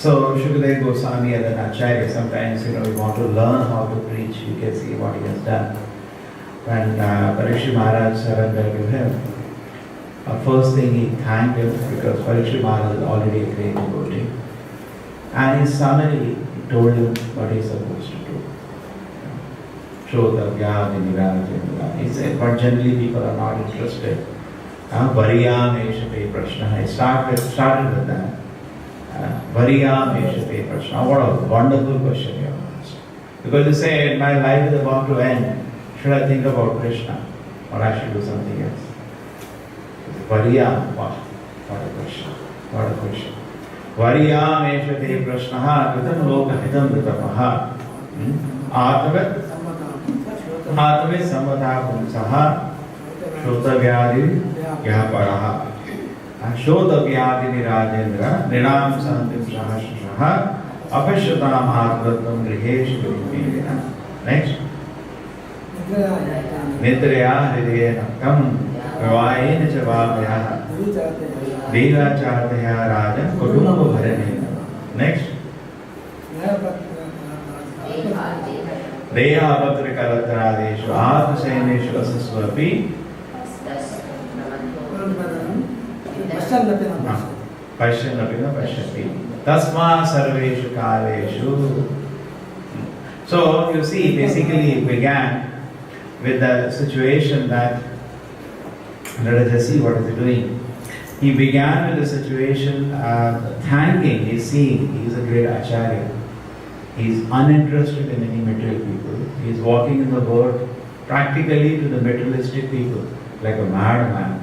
So Shukadeva Goswami as an Acharya, sometimes we want to learn how to preach, you can see what he has done. When Parikshit Maharaj surrendered to him, first thing he thanked him because Parikshit Maharaj is already a great devotee. And in summary, he told him what he's supposed to do. Shodavya Vinirajendra. He said, but generally people are not interested. Variyam Eshape Prashna. He started with that. Variyam Eshape Prashna. What a wonderful question you have asked. Because you say, my life is about to end. Should I think about Krishna? Or I should do something else? Variyam. What a question. What a question. Variyam Eshape Prashna. Kritam Loka Hitam Vitamaha. Atave Samadha Pumsaha. Shotavyadi Yahaparaha. Shotavyadi Nirajendra. Niram Santim Sahashaha. Apashyatam Atvatam Grihesh Virimena. Next. Nitraya Hridaya Nakam. Vivayena Chavabhya. Deva Chataya Raja. Kudumba Bharanena. Next. Deha Abhatrikaratradeshu Atmaseneshu Asaswapi Pasyanapina Pashyati Tasma Sarveshu Kaleshu. So you see, basically it began with the situation that, let us just see what is he doing. He began with the situation thanking, he's seeing, he's a great Acharya. He's uninterested in any material people. He's walking in the world practically to the materialistic people, like a madman.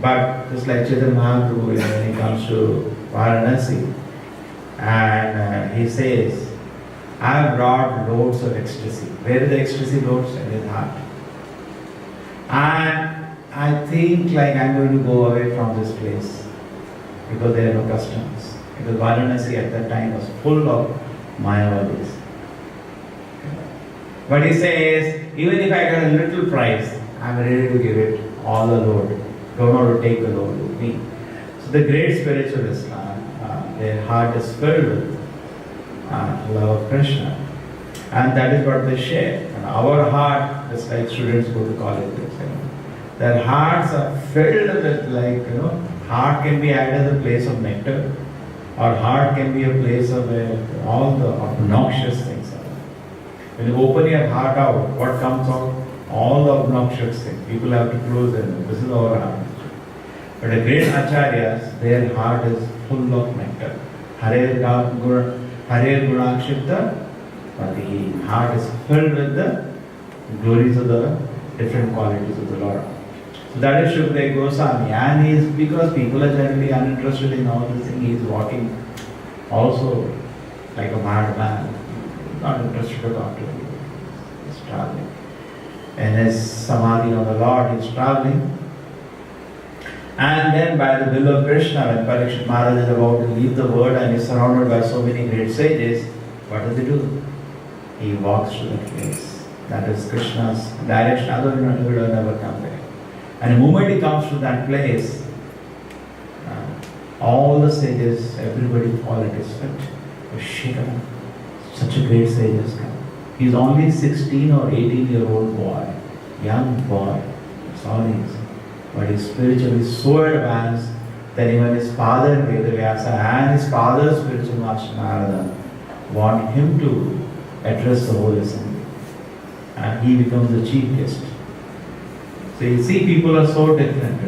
But just like Chaitanya Mahaprabhu, when he comes to Varanasi, and he says, I have brought loads of ecstasy. Where are the ecstasy loads? In his heart. And I think like I'm going to go away from this place because there are no customers. Because Varanasi at that time was full of Mayavadis. But he says, even if I get a little price, I'm ready to give it all the load. Don't want to take the load with me. So the great spiritualists, their heart is filled with love of Krishna. And that is what they share. And our heart, just like students go to college, their hearts are filled with heart can be added as a place of nectar. Or heart can be a place of where all the obnoxious things are. When you open your heart out, what comes out? All the obnoxious things. People have to close them. This is our heart. But the great acharyas, their heart is full of nectar. Hare Gunakshipta, but the heart is filled with the glories of the different qualities of the Lord. So that is Shukadeva Goswami, and he is, because people are generally uninterested in all these things, he is walking also like a madman, not interested about it. He is traveling. And his samadhi on the Lord, he is traveling. And then by the will of Krishna, when Parikshit Maharaj is about to leave the world and is surrounded by so many great sages, what does he do? He walks to that place. That is Krishna's direction, otherwise he will never come there. And the moment he comes to that place, all the sages, everybody fall at his feet. Shikara, such a great sage has come. He's only 16 or 18-year-old boy, young boy. That's all he is. But he's spiritually so advanced that even his father Vedavyasa and his father's spiritual master Narada want him to address the whole assembly. And he becomes the chief guest. So you see, people are so different.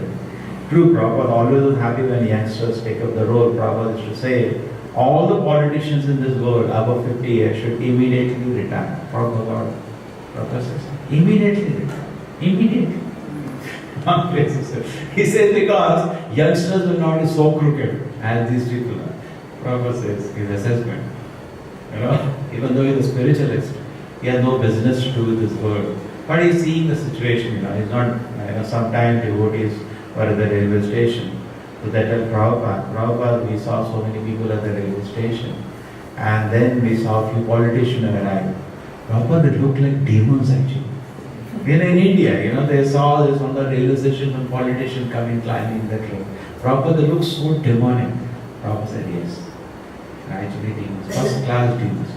True, Prabhupada always was happy when youngsters take up the role. Prabhupada used to say, all the politicians in this world above 50 years should immediately retire. Prabhupada says, immediately retire. Immediately. One place he says, because youngsters will not be so crooked as these people are. Prabhupada says, his assessment. Even though he's a spiritualist, he has no business to do with this world. But he's seeing the situation, he's not, sometimes devotees were at the railway station. So that at Prabhupada, we saw so many people at the railway station. And then we saw a few politicians arrive. Prabhupada, they looked like demons actually. In India, they saw this on the railway station, some politician coming climbing that road. Prabhupada looks so demonic. Prabhupada said, yes. Actually demons, first class demons.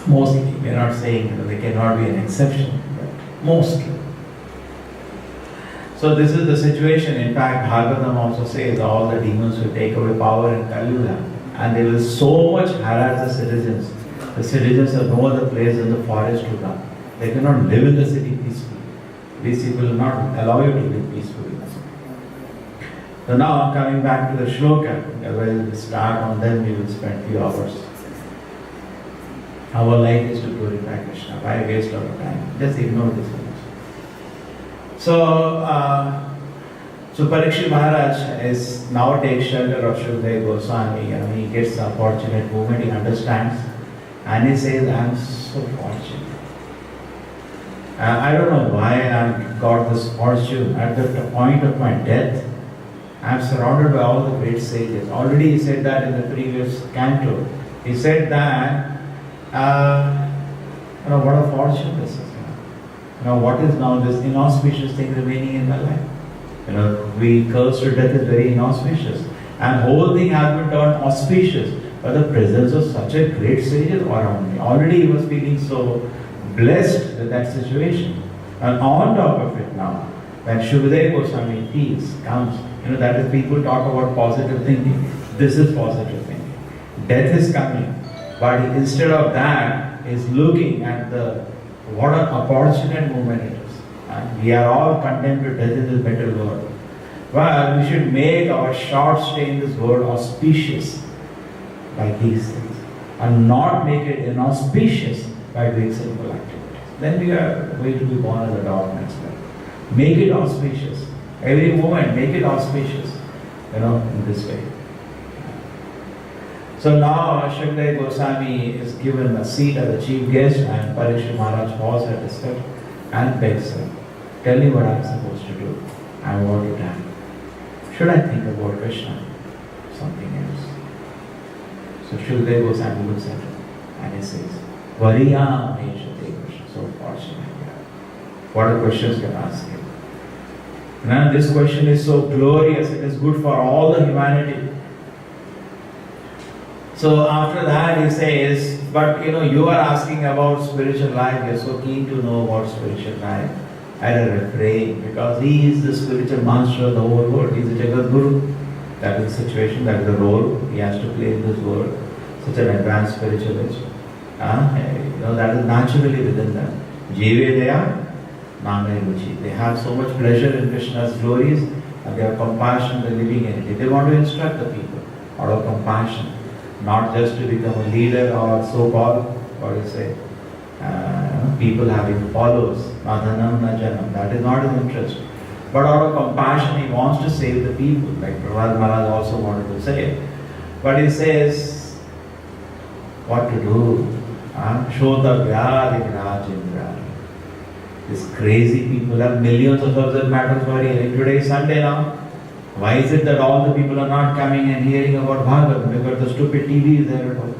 Mostly, we are not saying they cannot be an exception, but mostly. So this is the situation. In fact, Bhagavatam also says all the demons will take away power in Kali Yuga, and they will so much harass the citizens. The citizens have no other place in the forest to run. They cannot live in the city peacefully. These people will not allow you to live peacefully. So now coming back to the shloka, where we start on them, we will spend few hours. Our life is to glorify Krishna. Why waste our time? Just ignore this one. So Parikshit Maharaj is now takes shelter of Shukadeva Goswami. He gets the fortunate moment, he understands, and he says, I am so fortunate. I don't know why I got this fortune. At the point of my death, I am surrounded by all the great sages. Already he said that in the previous canto. He said that, what a fortune this is. What is now this inauspicious thing remaining in my life? We curse to death is very inauspicious. And whole thing has been turned auspicious by the presence of such a great sages around me. Already he was feeling so blessed with that situation. And on top of it now, when Shukadeva Goswami peace comes, that is people talk about positive thinking. This is positive thinking. Death is coming. But instead of that, is looking at what an opportunate moment it is. And we are all condemned to death in this better world. Well, we should make our short stay in this world auspicious by these things. And not make it inauspicious by doing sinful activities. Then we are going to be born as a dog next life. Make it auspicious. Every moment, make it auspicious. In this way. So now Shukadeva Goswami is given a seat as the chief guest, and Parikshit Maharaj falls at his feet and begs him, tell me what I am supposed to do. I want to die. Should I think about Krishna? Something else. So Shukadeva Goswami looks at him and he says, Variya Maheshate Krishna. So fortunate. What are questions you can ask him? Now this question is so glorious, it is good for all the humanity. So after that he says, but you are asking about spiritual life, you are so keen to know about spiritual life. I refrain, because he is the spiritual master of the whole world. He is the Jagat Guru. That is the situation, that is the role he has to play in this world. Such an advanced spiritualist. That is naturally within them. Jive Daya, Name Ruchi. They have so much pleasure in Krishna's glories, and they have compassion, they are living in it. They want to instruct the people out of compassion. Not just to become a leader or so-called, what do you say, people having followers, nadhanam najanam, that is not his interest. But out of compassion, he wants to save the people, like Prahlad Maharaj also wanted to say. But he says, what to do? Shodavya Rajendra. These crazy people have millions of subject matters for hearing. Today is Sunday now. Why is it that all the people are not coming and hearing about Bhagavatam? Because the stupid TV is there at home.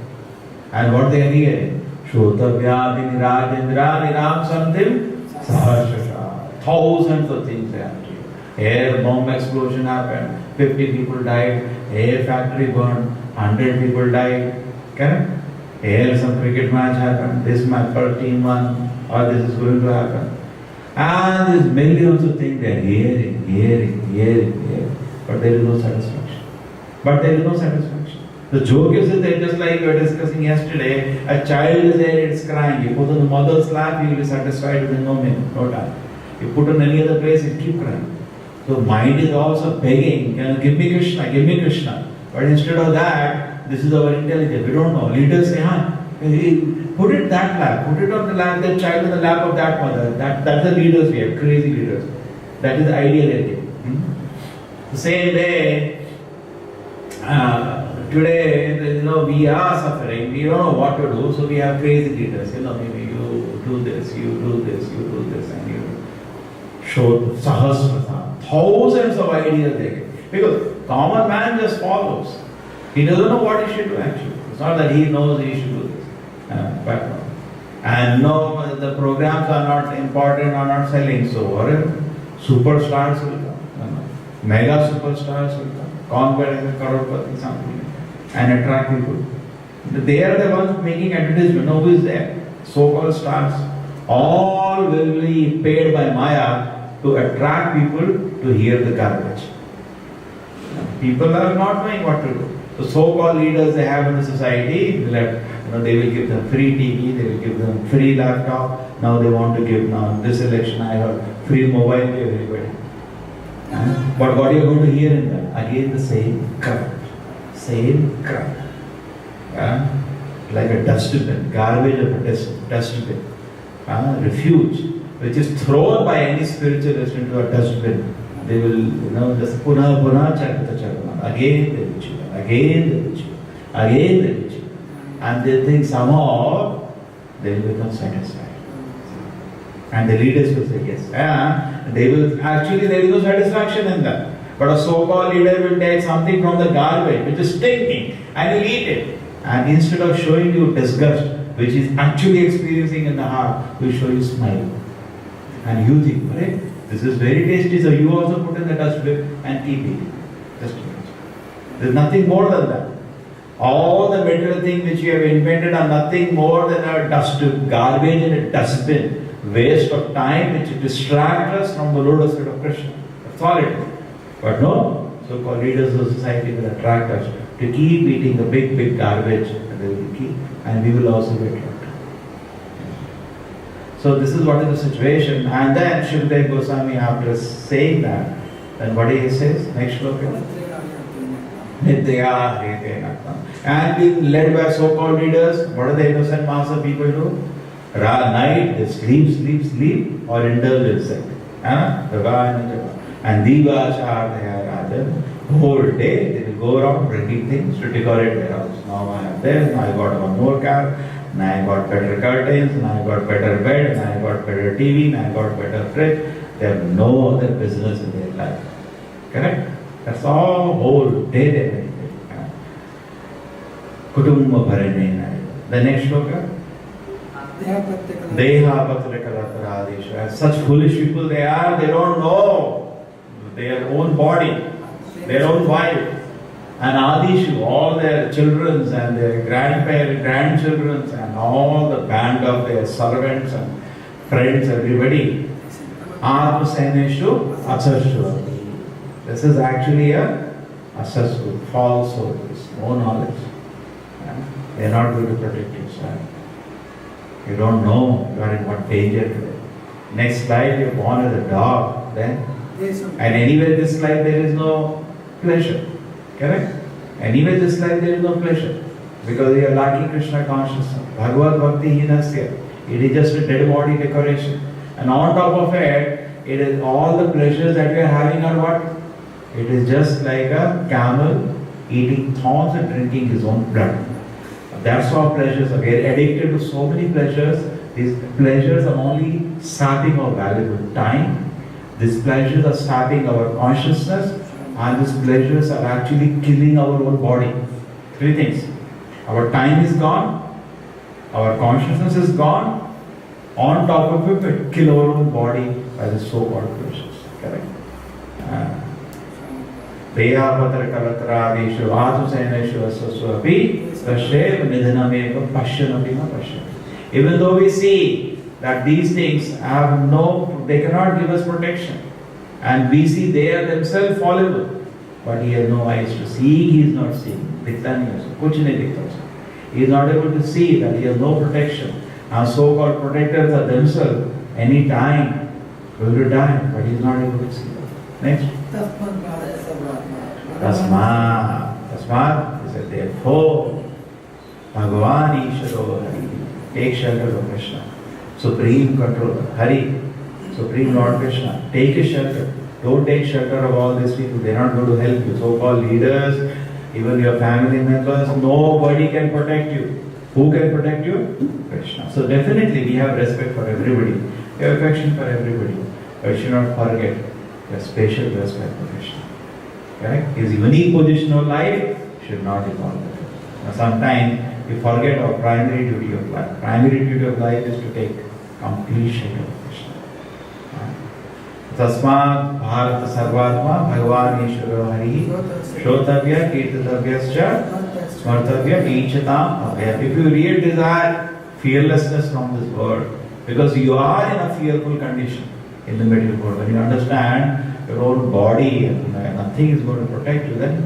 And what they are hearing? Shotavya Rajendra Niram Santim Sahasrasha. Thousands of things they have to hear. Air bomb explosion happened. 50 people died. Air factory burned. 100 people died. Correct? Here some cricket match happened. This match per team won. Or this is going to happen. And there's millions of things they are hearing. But there is no satisfaction. The joke is that just like we were discussing yesterday, a child is there, it's crying. You put on the mother's lap, you will be satisfied within no minute, no time. You put on any other place, it keep crying. So mind is also begging, give me Krishna, give me Krishna. But instead of that, this is our intelligence. We don't know. Leaders say, put it that lap, put it on the lap, that child on the lap of that mother. That's the leaders we have, crazy leaders. That is the ideal. The same way, today, we are suffering, we don't know what to do, so we have crazy leaders. Maybe you do this, you do this, and you show sahasrata. Thousands of ideas they get. Because common man just follows. He doesn't know what he should do actually. It's not that he knows he should do this. And no, the programs are not important, are not selling. So whatever, superstars will come. Mega superstars will come. Kaun banega crorepati, something. and attract people. They are the ones making advertisement. Now who is there? So-called stars. All will be paid by Maya to attract people to hear the garbage. People are not knowing what to do. The so-called leaders they have in the society, they will give them free TV, they will give them free laptop. Now they want to give this election, I heard, free mobile to everybody. But what are you going to hear in that? Again the same crowd. Same crowd. Like a dustbin, garbage of a dustbin. Refuge, which is thrown by any spiritualist into a dustbin. They will, just punah charita charana. Again they will chew, again they will chew, again they will chew. And they think somehow they will become satisfied. And the leaders will say yes. There is no satisfaction in that. But a so-called leader will take something from the garbage, which is stinking, and will eat it. And instead of showing you disgust, which is actually experiencing in the heart, will show you smile. And you think, right, this is very tasty, so you also put in the dustbin and keep eating. Just there's nothing more than that. All the material things which you have invented are nothing more than a garbage in a dustbin. Waste of time which distracts us from the lotus feet of Krishna. That's all it is. But no, so-called leaders of society will attract us to keep eating the big garbage, and they will keep, and we will also get locked. So this is what is the situation. And then Shukdev Goswami, after saying that, then what he says? Next shloka. And being led by so-called leaders, what do the innocent mass of people do? Night, they sleep, or indulge in sex. And Diva whole day they will go around bringing things to decorate their house. Now I have this, now I got one more car, now I got better curtains, now I got better bed, now I got better TV, now I got better fridge. They have no other business in their life. Correct? That's all whole day they meditate. Kutumba Bharanena. The next shloka. Deha Patrakalatradesha. Such foolish people they are, they don't know their own body, their own wife. And Adishu, all their children and their grandchildren and all the band of their servants and friends, everybody. Atmaseneshu Asarshu. This is actually a asassu, false soul. No knowledge. They are not going to protect yourself. You don't know you are in what danger today. Next life you are born as a dog, then. And anyway this life there is no pleasure. Correct? Anyway this life there is no pleasure. Because you are lacking Krishna consciousness. Bhagavad Bhakti Hinasya. It is just a dead body decoration. And on top of it, it is all the pleasures that we are having are what? It is just like a camel eating thorns and drinking his own blood. That's how pleasures are. We are addicted to so many pleasures. These pleasures are only sapping our valuable time. These pleasures are sapping our consciousness. And these pleasures are actually killing our own body. Three things. Our time is gone. Our consciousness is gone. On top of it, we kill our own body by the so-called pleasures. Correct? Deha Patrakalatradeshu Atmaseneshu Asaswapi Tashev Nidhanameva Pasyanapima Pasyan. Even though we see that these things have they cannot give us protection. And we see they are themselves fallible. But he has no eyes to see, he is not seeing. He is not able to see that he has no protection. Our so-called protectors are themselves any time going to die, but he is not able to see them. Next. Tasmat, he said, therefore, Bhagavan Ishvaro Hari, take shelter of Krishna, Supreme Controller, Hari, Supreme Lord Krishna, take a shelter. Don't take shelter of all these people, they are not going to help you. So-called leaders, even your family members, nobody can protect you. Who can protect you? Krishna. So definitely we have respect for everybody, we have affection for everybody, but you should not forget your special respect for Krishna. Correct? His unique position of life should not evolve. Now sometimes we forget our primary duty of life. Primary duty of life is to take complete shelter of Krishna. Tasmat Bharata Sarvatma Bhagavan Ishvaro Hari Shrotavya Kirtatavyascha Smartavya Ichatam Abhayam. If you really desire fearlessness from this world, because you are in a fearful condition in the material world, when you understand your own body and nothing is going to protect you, then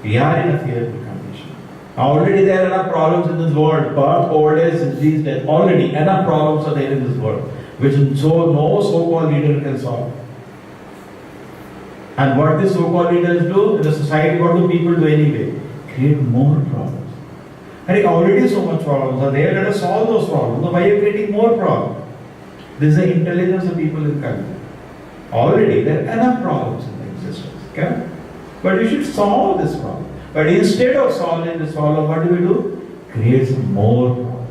we are in a fearful condition. Already there are enough problems in this world, birth, old age, disease, death. Already enough problems are there in this world, which no so-called leader can solve. And what these so-called leaders do in the society, what do people do anyway? Create more problems. And already so much problems are there, let us solve those problems. Why are you creating more problems? This is the intelligence of people in country. Already there are enough problems in the existence. Okay? But we should solve this problem. But instead of solving this problem, what do? Create some more problems.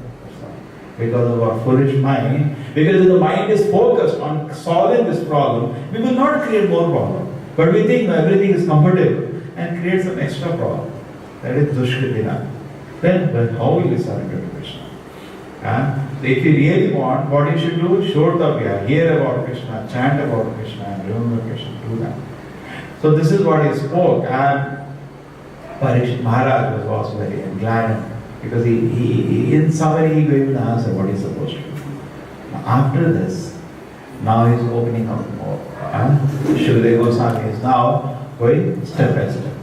Because of our foolish mind, because if the mind is focused on solving this problem, we will not create more problems. But we think everything is comfortable and create some extra problem. That is Dushkritina. Then how will we surrender to Krishna? And if you really want, what you should do? Shodhavya, hear about Krishna, chant about Krishna, and remember Krishna, do that. So this is what he spoke, and Parikshit Maharaj was also very glad because he in summary he gave the answer what he's supposed to do. After this, now he's opening up more. Shukadeva Goswami is now going step by step.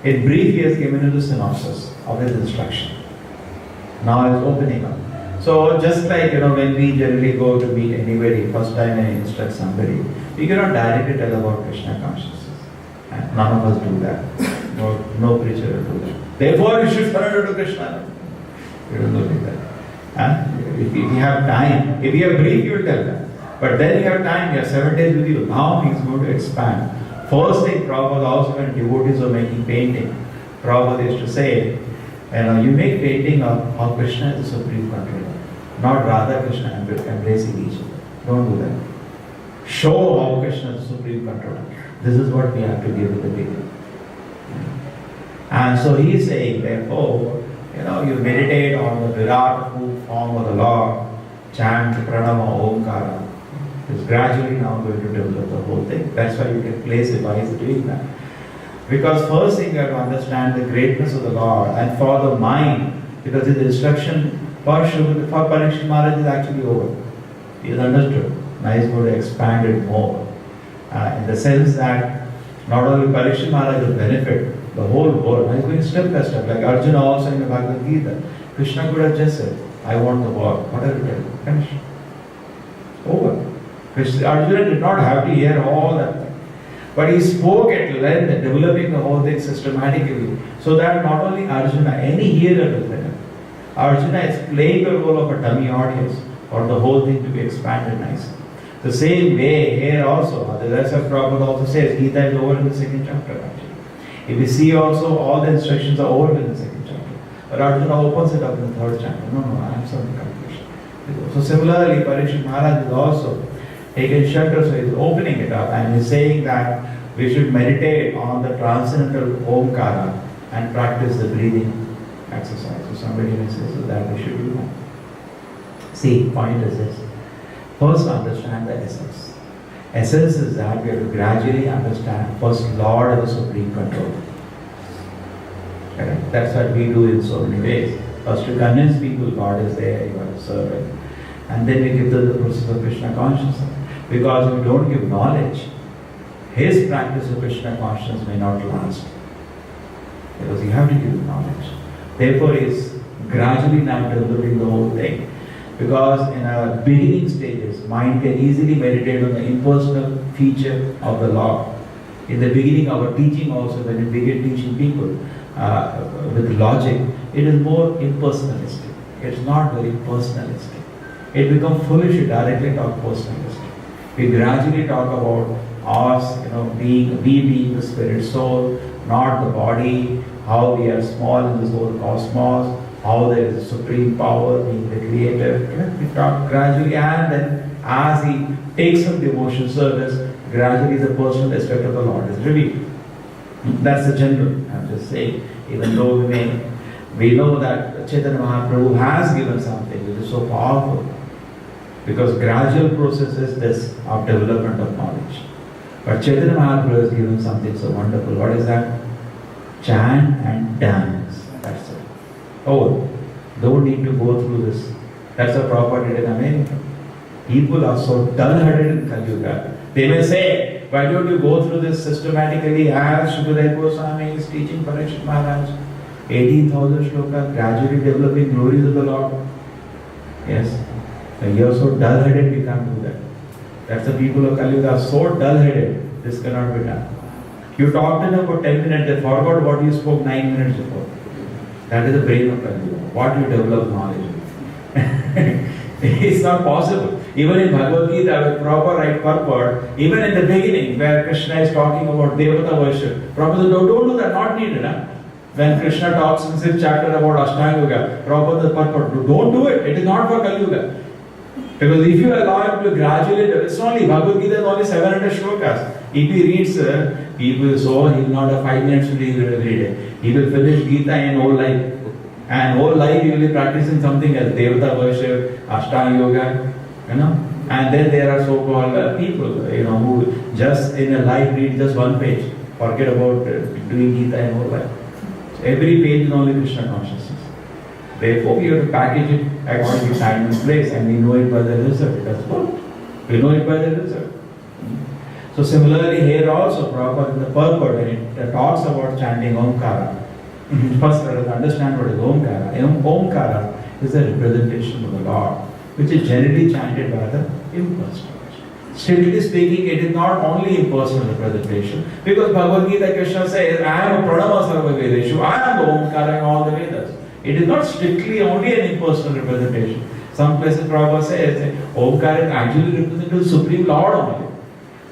In brief, he has given you the synopsis of his instruction. Now he's opening up. So just like when we generally go to meet anybody, first time and instruct somebody, we cannot directly tell about Krishna consciousness. And none of us do that. No preacher will do that. Therefore, you should surrender to Krishna. You don't do that. If you have time, if you have brief, you will tell them. But then you have time, you have 7 days with you. Now he is going to expand. First thing, Prabhupada also when devotees were making painting, Prabhupada used to say, you make painting of how Krishna is the supreme controller, not Radha Krishna embracing each other. Don't do that. Show how Krishna is the supreme controller. This is what we have to give to the people. And so he is saying, therefore, you meditate on the Virat form of the Lord, chant Pranama Omkara. It's gradually now going to develop the whole thing. That's why you can place it. Why is it doing that? Because first thing you have to understand the greatness of the Lord, and for the mind, because his instruction for Parikshit Maharaj is actually over. He has understood. Now he is going to expand it more. In the sense that not only Parikshit Maharaj will benefit the whole world, he's going step by step. Like Arjuna also in the Bhagavad Gita. Krishna could have just said, I want the war. What have you done? Finish. Over. Arjuna did not have to hear all that thing. But he spoke at length, developing the whole thing systematically, so that not only Arjuna, any hearer will benefit. Arjuna is playing the role of a dummy audience for the whole thing to be expanded nicely. The same way here also, the rest of Prabhupada also says, Gita is over in the second chapter actually. If we see also, all the instructions are over in the second chapter. But Arjuna opens it up in the third chapter. No, I have some conclusion. So similarly, Parikshit Maharaj is also taken shelter, so he's opening it up and he's saying that we should meditate on the transcendental Omkara and practice the breathing exercise. So somebody may say that we should do that. See, point is this. First understand the essence. Essence is that we have to gradually understand first Lord of the Supreme Control. Correct? That's what we do in so many ways. First to convince people God is there, you are to serve Him. And then we give them the process of Krishna consciousness. Because if we don't give knowledge, his practice of Krishna consciousness may not last. Because you have to give knowledge. Therefore, he is gradually now developing the whole thing. Because in our beginning stages, mind can easily meditate on the impersonal feature of the Lord. In the beginning of our teaching also, when we begin teaching people with logic, it is more impersonalistic. It's not very personalistic. It becomes foolish to directly talk personalistic. We gradually talk about us, being the spirit soul, not the body, how we are small in this whole cosmos, how there is a supreme power being the creator. We talk gradually, and then as he takes some devotion service, gradually the personal aspect of the Lord is revealed. That's the general. I'm just saying, even though we know that Chaitanya Mahaprabhu has given something which is so powerful. Because gradual process is this of development of knowledge. But Chaitanya Mahaprabhu has given something so wonderful. What is that? chant and dance. That's it. Oh, don't need to go through this. That's a property in America. People are so dull-headed in Kali Yuga. They may say, why don't you go through this systematically as Shukadeva Goswami is teaching Parikshit Maharaj? 18,000 shlokas, gradually developing glories of the Lord. Yes. And you are so dull-headed, you can't do that. That's the people of Kali Yuga are so dull-headed, this cannot be done. You talked to them for 10 minutes, they forgot what you spoke 9 minutes before. That is the brain of Kali Yuga. What you develop knowledge. It's not possible. Even in Bhagavad Gita, with proper right purport, even in the beginning, where Krishna is talking about Devata worship, Prabhupada don't do that, not needed. Huh? When Krishna talks in 6th chapter about Ashtanga Yoga, Prabhupada purport, don't do it. It is not for Kali Yuga. Because if you allow him to gradually, it's only Bhagavad Gita is only 700 shlokas. If he reads, he will he will not have 5 minutes to read every day. He will finish Gita in whole life. And whole life he will be practicing something else, Devata worship, Ashtanga Yoga, And then there are so-called people, who just in a life read just one page, forget about doing Gita in whole life. So every page is only Krishna consciousness. Therefore, we have to package it according to time and place, and we know it by the result. That's what. We know it by the result. So similarly here also, Prabhupada in the purport, when it talks about chanting Omkara, first let us understand what is Omkara. Omkara is a representation of the Lord, which is generally chanted by the impersonal. Strictly speaking, it is not only impersonal representation, because Bhagavad Gita Krishna says, I am a Pranava Sarva Vedeshu, I am the Omkara in all the Vedas. It is not strictly only an impersonal representation. Some places Prabhupada says, Omkara is actually representing the Supreme Lord only.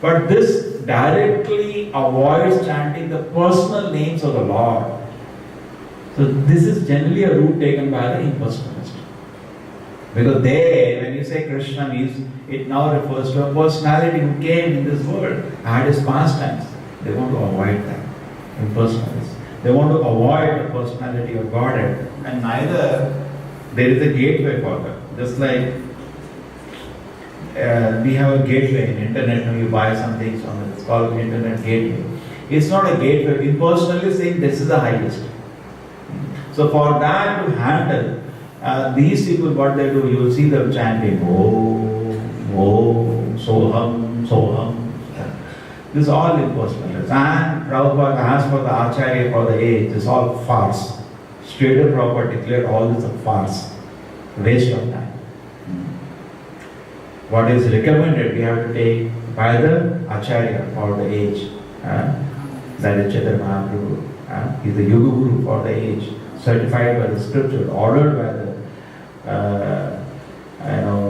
But this directly avoids chanting the personal names of the Lord. So this is generally a route taken by the impersonalist. Because when you say Krishna means, it now refers to a personality who came in this world, had his pastimes. They want to avoid that. Impersonalists. They want to avoid the personality of Godhead. And neither there is a gateway for that. Just like we have a gateway in internet when you buy something, it's called internet gateway. It's not a gateway. Impersonally saying this is the highest. So for that to handle, these people, what they do, you will see them chanting, Soham, Soham. This is all impersonal. And Prabhupada asked for the Acharya for the age, it's all farce. Straight up Prabhupada declared all this a farce. Waste of time. What is recommended, we have to take by the Acharya for the age. That is Chaitanya Mahaprabhu. He is the Yuga Guru for the age. Certified by the scripture, ordered by the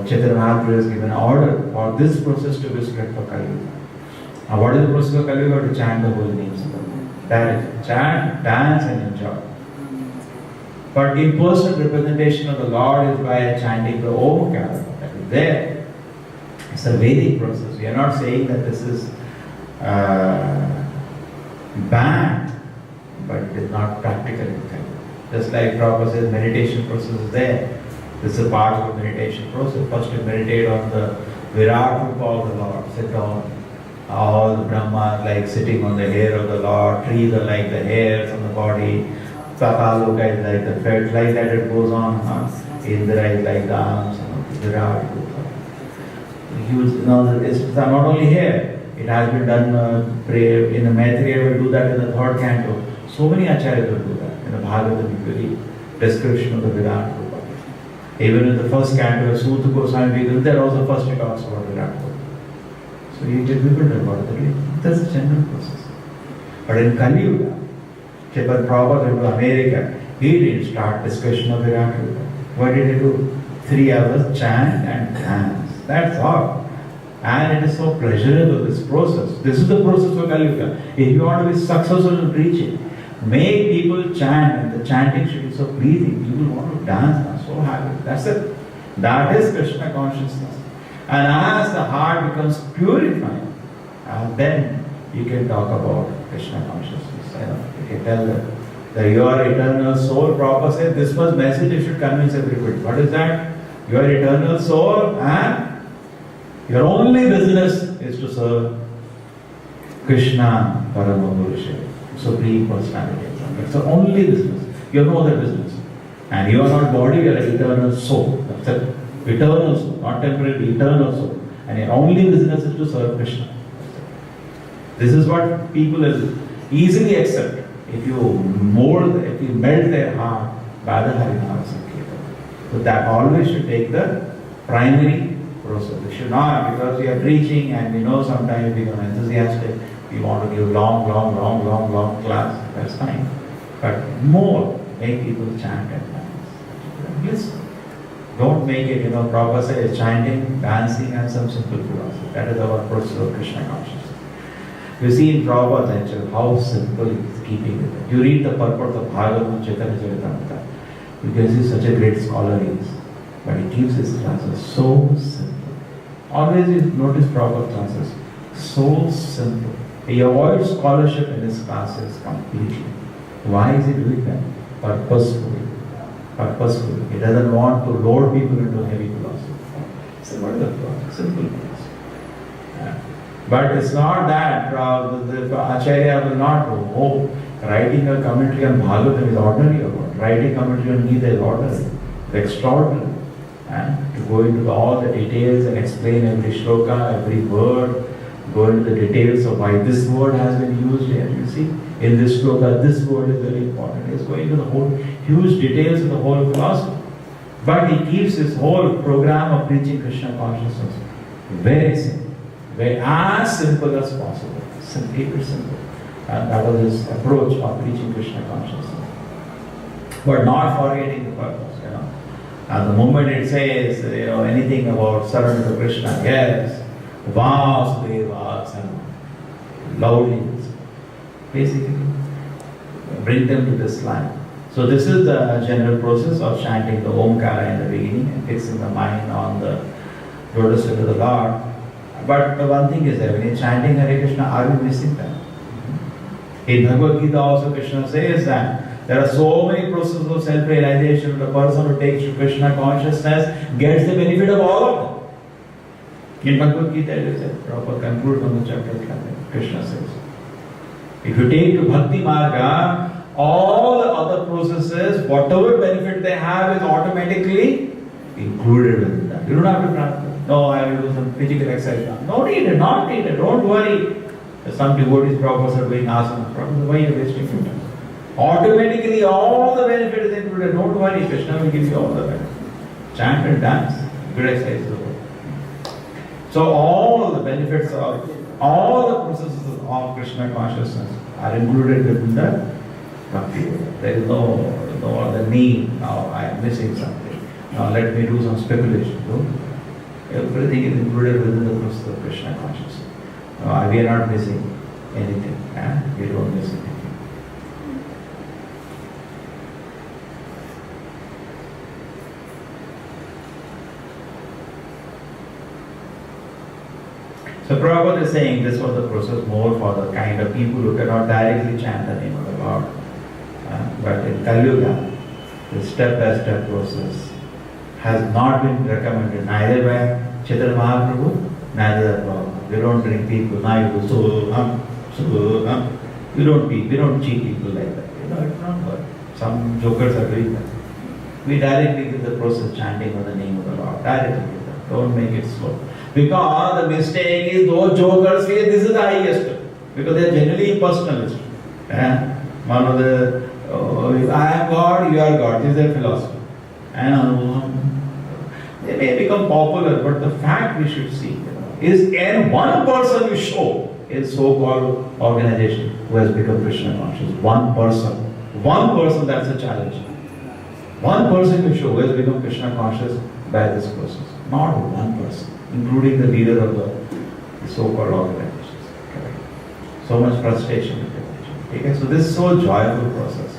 Chaitanya Mahaprabhu has given order for this process to be spread for Kali Yuga. Now what is the process of Kali Yuga? To chant the holy names of the Lord. That is, chant, dance and enjoy. But impersonal representation of the Lord is by chanting the Omkara. That is there. It's a Vedic process. We are not saying that this is banned, but it is not practical in Kali Yuga. Just like Prabhupada says, meditation process is there. This is a part of the meditation process. First you meditate on the Virat Rupa of the Lord. Sit down. All the Brahmas like sitting on the hair of the Lord. Trees are like the hairs on the body. Sakaloka is like the felt, like that it goes on. Indra is like the arms. Virat Rupa. It's not only here. It has been done prayer in the Maitreya will do that in the 3rd canto. So many acharyas will do that. In the Bhagavatam, you read description of the Virat Rupa. Even in the 1st canto, Suta Goswami, there also first he talks about Virat Rupa. So you get bewildered about it. That's the general process. But in Kali Yuga, Chaitanya Prabhupada went to America. He didn't start discussion of Virat Rupa. What did he do? 3 hours chant and dance. That's all. And it is so pleasurable, this process. This is the process of Kali Yuga. If you want to be successful in preaching, make people chant, and the chanting should be so pleasing. People want to dance, so happy. That's it. That is Krishna consciousness. And as the heart becomes purified, then you can talk about Krishna consciousness. You can tell that your eternal soul, Prabhupada said, this much message you should convince everybody. What is that? Your eternal soul and your only business is to serve Krishna Paramapurusha, Supreme Personality. That's the only business. You have no other business. And you are not body, you are an eternal soul. That's it. Eternal soul, not temporary, eternal soul. And your only business is to serve Krishna. This is what people will easily accept if you melt their heart by the Harinama Sankirtan. So that always should take the primary process. We should not, because we are preaching and we know sometimes we are enthusiastic, we want to give long class, that's fine. But more, make people chant and dance. Listen. Don't make it, Prabhupada says chanting, dancing and some simple philosophy. That is our process of Krishna consciousness. You see in Prabhupada's lecture how simple he is keeping it. You read the purport of Bhagavatam, Chaitanya Charitamrita. You can see such a great scholar he is. But he keeps his classes so simple. Always you notice Prabhupada's classes. So simple. He avoids scholarship in his classes completely. Why is he doing that? Purposefully. He doesn't want to load people into heavy philosophy. So what is the problem? Simple philosophy. Yeah. But it's not that the Acharya will not know. Writing a commentary on Bhagavatam is ordinary or what? Writing commentary on Gita is ordinary. It's extraordinary. And to go into all the details and explain every shloka, every word, go into the details of why this word has been used here. You see, in this shloka, this word is very important. He's going into the whole huge details of the whole philosophy. But he keeps his whole program of preaching Krishna consciousness very simple, as simple as possible. Keep it simple. And that was his approach of preaching Krishna consciousness. But not forgetting the purpose, And the moment it says, anything about surrender to Krishna, yes, Vasudeva, loudly, basically, bring them to this line. So this is the general process of chanting the Omkara in the beginning and fixing the mind on the lotus feet of the Lord. But the one thing is that when you're chanting Hare Krishna, are you missing that? In Bhagavad Gita also Krishna says that there are so many processes of self-realization. The person who takes to Krishna consciousness gets the benefit of all of them. In Bhagavad Gita it is said, Prabhupada concludes on the chapter 11, Krishna says, if you take to Bhakti Marga, all the other processes, whatever benefit they have is automatically included within that. You don't have to practice. No, I will do some physical exercise. No needed, not needed. Don't worry. Some devotees, Prabhupada are doing asana. Prabhupada, why are you wasting your time? Automatically all the benefit is included. Don't worry, Krishna will give you all the benefit. Chant and dance, good exercise is over. So all the benefits of all the processes of Krishna consciousness are included within the bhakti. There is no other need. Now I am missing something. Now let me do some speculation. No? Everything is included within the process of Krishna consciousness. We are not missing anything. We don't miss anything. So Prabhupada is saying this was the process more for the kind of people who cannot directly chant the name of the Lord. But in Kali Yuga, the step-by-step process has not been recommended neither by Chaitanya Mahaprabhu, neither by Prabhupada. We don't bring people, now you do We don't cheat people like that. It's not work. Some jokers are doing that. We directly give the process chanting of the name of the Lord. Directly give that. Don't make it slow. Because the mistake is those jokers say this is the highest. Because they are generally impersonalist. One of the, I am God, you are God. This is their philosophy. And they may become popular, but the fact we should see is can one person you show in so-called organization who has become Krishna conscious. One person, that's a challenge. One person you show who has become Krishna conscious by this process. Not one person, including the leader of the so-called organizations. Okay. So much frustration with it. Okay? So this is so joyful process.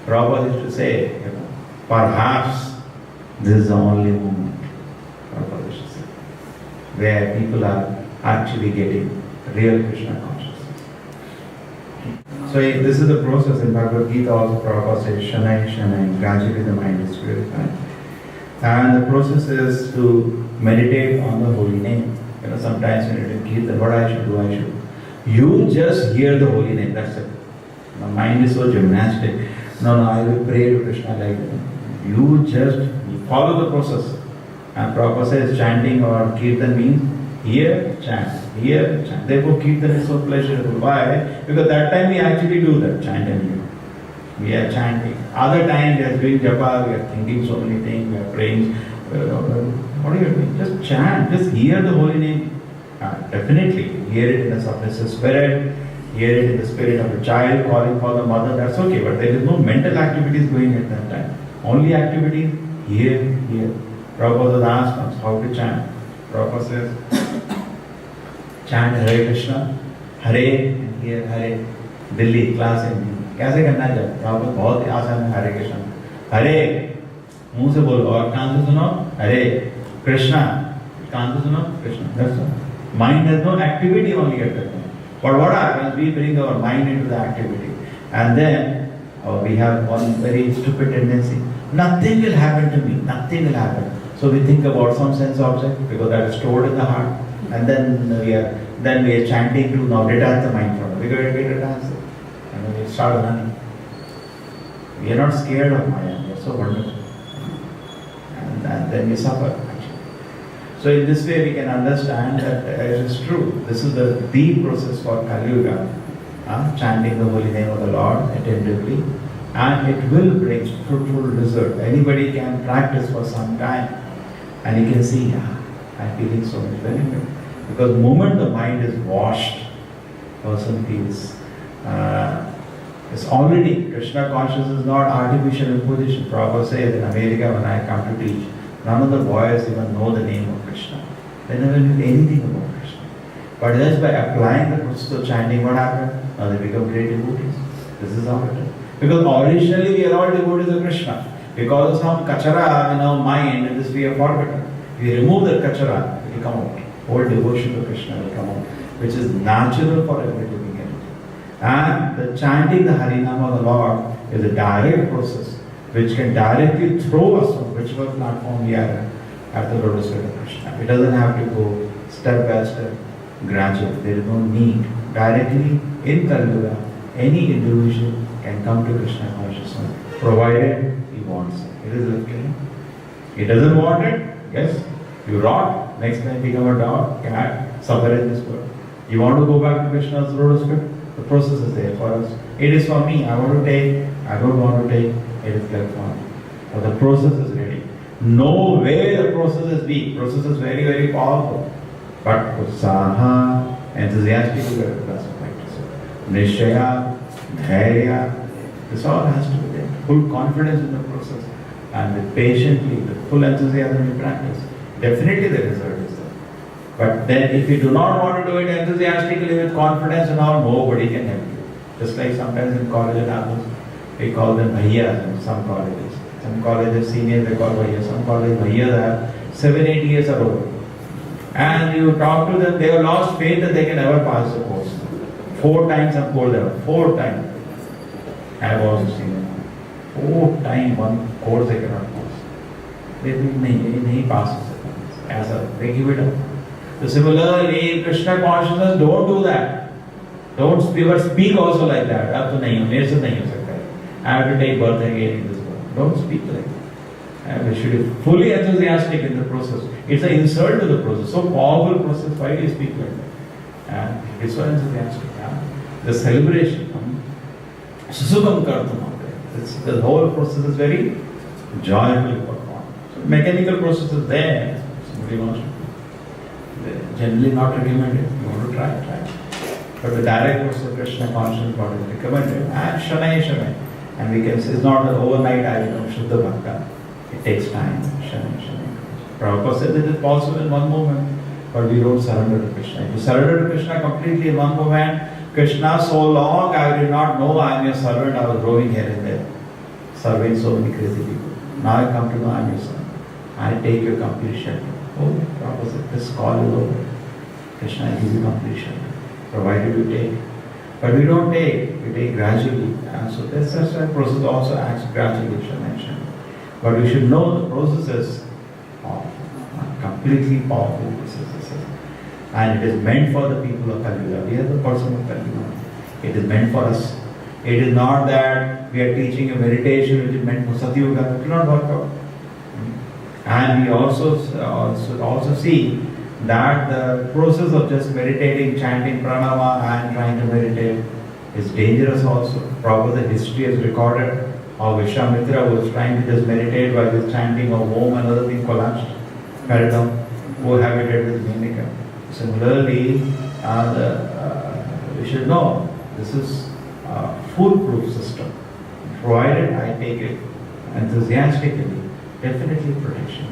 Prabhupada used to say, perhaps this is the only moment, Prabhupada used to say, where people are actually getting real Krishna consciousness. So this is the process in Bhagavad Gita also Prabhupada says, Shanai, gradually the mind is purified. And the process is to meditate on the holy name. Sometimes when you do Kirtan, what I should do, you just hear the holy name, that's it. My mind is so gymnastic. No, I will pray to Krishna like that. You just follow the process. And Prabhupada says chanting or kirtan means here chant, here chant. Therefore kirtan is so pleasurable. Why? Because that time we actually do that chanting. We are chanting. Other times we are doing japa, we are thinking so many things, we are praying. What are you doing? Just chant, just hear the holy name. Definitely, hear it in the submissive spirit, hear it in the spirit of a child calling for the mother, that's okay, but there is no mental activities going at that time. Only activities, here. Prabhupada asked us how to chant. Prabhupada says, chant Hare Krishna, Hare, and here Hare. Delhi, class in कैसे करना है? प्रभुपाद बहुत आसान है हरे कृष्ण. हरे मुंह से बोलो और कान से सुनो हरे कृष्णा, कान से सुनो Krishna. That's all. Mind has no activity only at that time. But what happens? We bring our mind into the activity, and then we have one very stupid tendency. Nothing will happen to me. Nothing will happen. So we think about some sense object because that is stored in the heart, and then we are chanting to now detach the mind from it. We get detached, and then we start running. We are not scared of Maya. We are so wonderful, and then we suffer. So in this way we can understand that it is true. This is the deep process for Kali Yuga, chanting the holy name of the Lord attentively, and it will bring fruitful result. Anybody can practice for some time, and you can see, I'm feeling so much benefit. Because the moment the mind is washed, person feels it's already Krishna consciousness is not artificial imposition. Prabhupada says in America when I come to teach, none of the boys even know the name of Krishna. They never knew anything about Krishna. But just by applying the process of chanting, what happened? Now they become great devotees. This is how it is. Because originally we are all devotees of Krishna. Because of some kachara in our mind, and this we have forgotten. If we remove that kachara, it will come out. Whole devotion to Krishna will come out, which is natural for every living entity. And the chanting the Harinam of the Lord is a direct process which can directly throw us on whichever platform we are at the lotus feet of Krishna. It doesn't have to go step by step, gradually. There is no need. Directly in Kali Yuga, any individual can come to Krishna consciousness, provided he wants it. It is okay. He doesn't want it, yes, you rot, next time become a dog, cat, suffer in this world. You want to go back to Krishna's lotus feet? The process is there for us. It is for me. I want to take, I don't want to take. It is left for me. But the process is ready. No way the process is weak. Process is very, very powerful. But utsaha, enthusiastic to get the best practice. Nishaya, dhairya, this all has to be there. Full confidence in the process. And with patiently, with full enthusiasm in practice. Definitely the result is there. But then if you do not want to do it enthusiastically with confidence and all, nobody can help you. Just like sometimes in college and others, we call them bhaiyas in some colleges. Some colleges, seniors, they call bhaiyas. Some colleges, bhaiyas are 7-8 years are over. And you talk to them, they have lost faith that they can ever pass the course. 4 times I've told them, 4 times. I have also seen them. 4 times one course they cannot pass. They think, nahi pass. As they give it up. So similarly, Krishna consciousness, don't do that. Don't speak also like that. Ab to nahi ho, mere se nahi ho sakta. I have to take birth again in this world. Don't speak like that. We should be fully enthusiastic in the process. It's an insult to the process. So powerful process. Why do you speak like that? It's so enthusiastic. The celebration. Susukam kartam. The whole process is very joyfully performed. So mechanical process is there. Somebody wants to. Generally not recommended. You want to try. But the direct process of Krishna consciousness what is recommended. And Shanai. And we can say it's not an overnight I become Shuddha Bhakta. It takes time. Shanai. Prabhupada said it is possible in one moment, but we don't surrender to Krishna. If you surrender to Krishna completely in one moment, Krishna, so long I did not know I am your servant, I was roving here and there, serving so many crazy people. Now I come to know I am your son. I take your complete shelter. Oh, Prabhupada said, this call is over. Krishna, I give you complete shelter, provided you take. But we don't take, we take gradually. And so that's why the process also acts gradually, Shanai. But we should know the process is completely powerful process. And it is meant for the people of Kali Yuga. We are the person of Kali Yuga. It is meant for us. It is not that we are teaching a meditation which is meant for Satyuga. It will not work out. And we also see that the process of just meditating, chanting pranama and trying to meditate is dangerous also. Probably the history has recorded how Vishwamitra was trying to just meditate while just chanting of Om, another thing collapsed, fell down, cohabited with Menika. Similarly, we should know this is a foolproof system. Provided I take it enthusiastically, definitely protection.